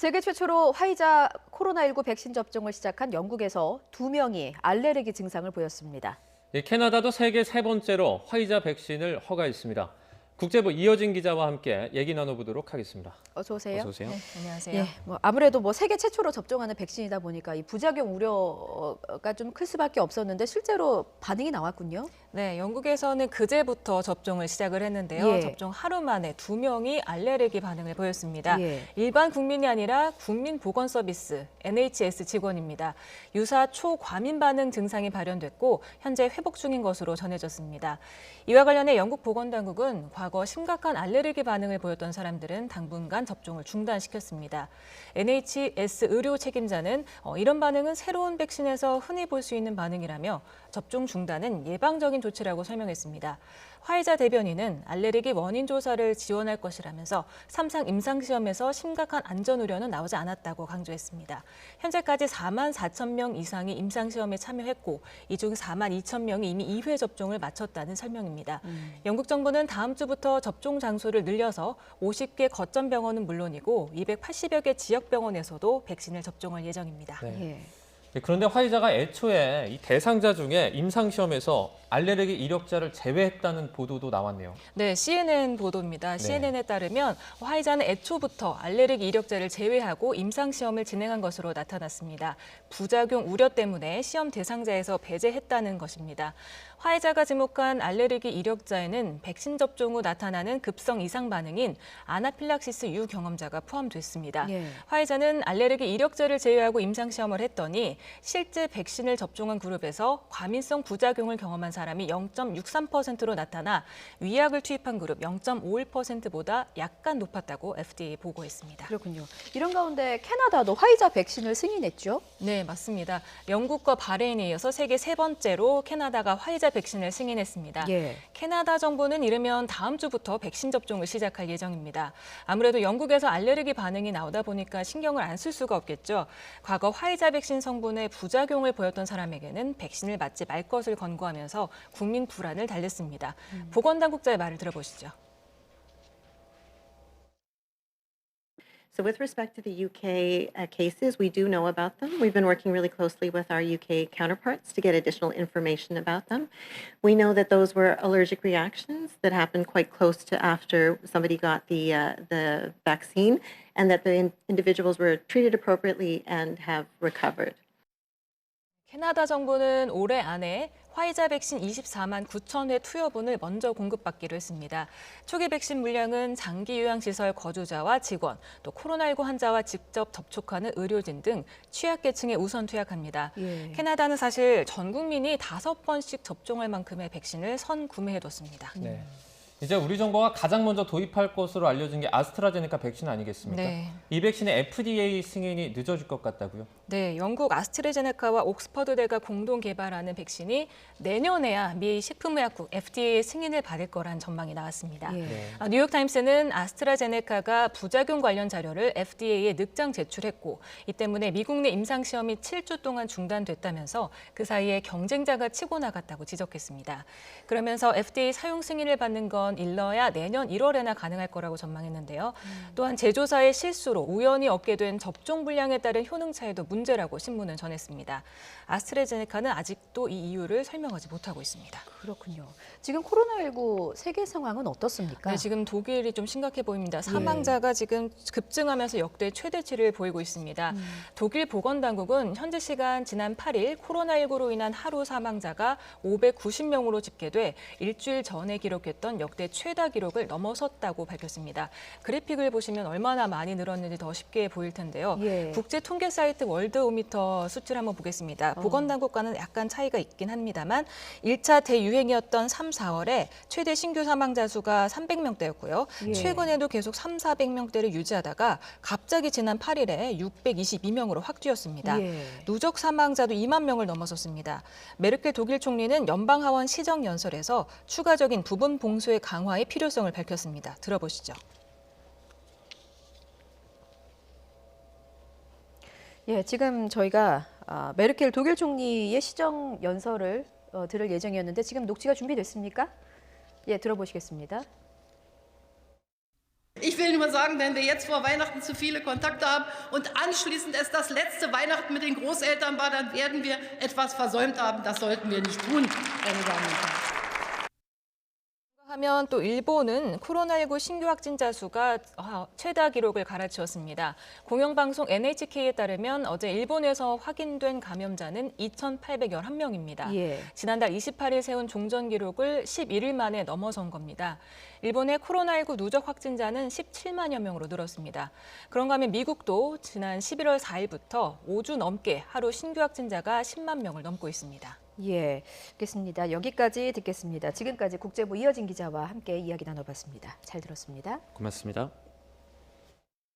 세계 최초로 화이자 코로나19 백신 접종을 시작한 영국에서 2명이 알레르기 증상을 보였습니다. 캐나다도 세계 세 번째로 화이자 백신을 허가했습니다. 국제부 이어진 기자와 함께 얘기 나눠보도록 하겠습니다. 어서 오세요. 어서 오세요. 네, 안녕하세요. 예, 아무래도 세계 최초로 접종하는 백신이다 보니까 이 부작용 우려가 좀 클 수밖에 없었는데 실제로 반응이 나왔군요. 네, 영국에서는 그제부터 접종을 시작을 했는데요. 예. 접종 하루 만에 2명이 알레르기 반응을 보였습니다. 예. 일반 국민이 아니라 국민보건서비스, NHS 직원입니다. 유사 초과민 반응 증상이 발현됐고 현재 회복 중인 것으로 전해졌습니다. 이와 관련해 영국 보건당국은 과거 심각한 알레르기 반응을 보였던 사람들은 당분간 접종을 중단시켰습니다. NHS 의료 책임자는 이런 반응은 새로운 백신에서 흔히 볼 수 있는 반응이라며 접종 중단은 예방적인 조치라고 설명했습니다. 화이자 대변인은 알레르기 원인 조사를 지원할 것이라면서 3상 임상시험에서 심각한 안전 우려는 나오지 않았다고 강조했습니다. 현재까지 4만 4천 명 이상이 임상시험에 참여했고 이 중 4만 2천 명이 이미 2회 접종을 마쳤다는 설명입니다. 영국 정부는 다음 주부터 접종 장소를 늘려서 50개 거점 병원은 물론이고 280여 개 지역 병원에서도 백신을 접종할 예정입니다. 네. 그런데 화이자가 애초에 이 대상자 중에 임상시험에서 알레르기 이력자를 제외했다는 보도도 나왔네요. 네, CNN 보도입니다. CNN에 따르면 화이자는 애초부터 알레르기 이력자를 제외하고 임상시험을 진행한 것으로 나타났습니다. 부작용 우려 때문에 시험 대상자에서 배제했다는 것입니다. 화이자가 지목한 알레르기 이력자에는 백신 접종 후 나타나는 급성 이상 반응인 아나필락시스 유 경험자가 포함됐습니다. 예. 화이자는 알레르기 이력자를 제외하고 임상시험을 했더니 실제 백신을 접종한 그룹에서 과민성 부작용을 경험한 사람이 0.63%로 나타나 위약을 투입한 그룹 0.51%보다 약간 높았다고 FDA 보고했습니다. 그렇군요. 이런 가운데 캐나다도 화이자 백신을 승인했죠? 네, 맞습니다. 영국과 바레인에 이어서 세계 세 번째로 캐나다가 화이자 백신을 승인했습니다. 예. 캐나다 정부는 이르면 다음 주부터 백신 접종을 시작할 예정입니다. 아무래도 영국에서 알레르기 반응이 나오다 보니까 신경을 안 쓸 수가 없겠죠. 과거 화이자 백신 성분에 부작용을 보였던 사람에게는 백신을 맞지 말 것을 권고하면서 국민 불안을 달랬습니다. 보건당국자의 말을 들어보시죠. So with respect to the UK cases, we do know about them. We've been working really closely with our UK counterparts to get additional information about them. We know that those were allergic reactions that happened quite close to after somebody got the vaccine, and that the individuals were treated appropriately and have recovered. 캐나다 정부는 올해 안에 화이자 백신 24만 9천 회 투여분을 먼저 공급받기로 했습니다. 초기 백신 물량은 장기 요양시설 거주자와 직원, 또 코로나19 환자와 직접 접촉하는 의료진 등 취약계층에 우선 투약합니다. 예. 캐나다는 사실 전 국민이 5번씩 접종할 만큼의 백신을 선구매해뒀습니다. 네. 이제 우리 정부가 가장 먼저 도입할 것으로 알려진 게 아스트라제네카 백신 아니겠습니까? 네. 이 백신의 FDA 승인이 늦어질 것 같다고요? 네, 영국 아스트라제네카와 옥스퍼드대가 공동 개발하는 백신이 내년에야 미 식품의약국 FDA 승인을 받을 거란 전망이 나왔습니다. 예. 뉴욕타임스는 아스트라제네카가 부작용 관련 자료를 FDA에 늑장 제출했고 이 때문에 미국 내 임상시험이 7주 동안 중단됐다면서 그 사이에 경쟁자가 치고 나갔다고 지적했습니다. 그러면서 FDA 사용 승인을 받는 건 일러야 내년 1월에나 가능할 거라고 전망했는데요. 또한 제조사의 실수로 우연히 얻게 된 접종 분량에 따른 효능 차이도 문제라고 신문은 전했습니다. 아스트라제네카는 아직도 이 이유를 설명하지 못하고 있습니다. 그렇군요. 지금 코로나19 세계 상황은 어떻습니까? 네, 지금 독일이 좀 심각해 보입니다. 사망자가 지금 급증하면서 역대 최대치를 보이고 있습니다. 독일 보건당국은 현지 시간 지난 8일 코로나19로 인한 하루 사망자가 590명으로 집계돼 일주일 전에 기록했던 역대 최다 기록을 넘어섰다고 밝혔습니다. 그래픽을 보시면 얼마나 많이 늘었는지 더 쉽게 보일 텐데요. 예. 국제 통계 사이트 월드오미터 수치를 한번 보겠습니다. 보건당국과는 약간 차이가 있긴 합니다만 1차 대유행이었던 3, 4월에 최대 신규 사망자 수가 300명대였고요. 예. 최근에도 계속 300~400명대를 유지하다가 갑자기 지난 8일에 622명으로 확 뛰었습니다. 예. 누적 사망자도 2만 명을 넘어섰습니다. 메르켈 독일 총리는 연방하원 시정연설에서 추가적인 부분 봉쇄 강화의 필요성을 밝혔습니다. 들어보시죠. 예, 지금 저희가 메르켈 독일 총리의 시정 연설을 들을 예정이었는데 지금 녹취가 준비됐습니까? 예, 들어보시겠습니다. Ich will nur sagen, wenn wir jetzt vor Weihnachten zu viele Kontakte haben und anschließend es das letzte Weihnachten mit den Großeltern war, dann werden wir etwas versäumt haben. Das sollten wir nicht tun, meine Damen und Herren. 하면 또 일본은 코로나19 신규 확진자 수가 최다 기록을 갈아치웠습니다. 공영방송 NHK에 따르면 어제 일본에서 확인된 감염자는 2,811명입니다. 예. 지난달 28일 세운 종전 기록을 11일 만에 넘어선 겁니다. 일본의 코로나19 누적 확진자는 17만여 명으로 늘었습니다. 그런가 하면 미국도 지난 11월 4일부터 5주 넘게 하루 신규 확진자가 10만 명을 넘고 있습니다. 예, 알겠습니다. 여기까지 듣겠습니다. 지금까지 국제부 이어진 기자와 함께 이야기 나눠봤습니다. 잘 들었습니다. 고맙습니다.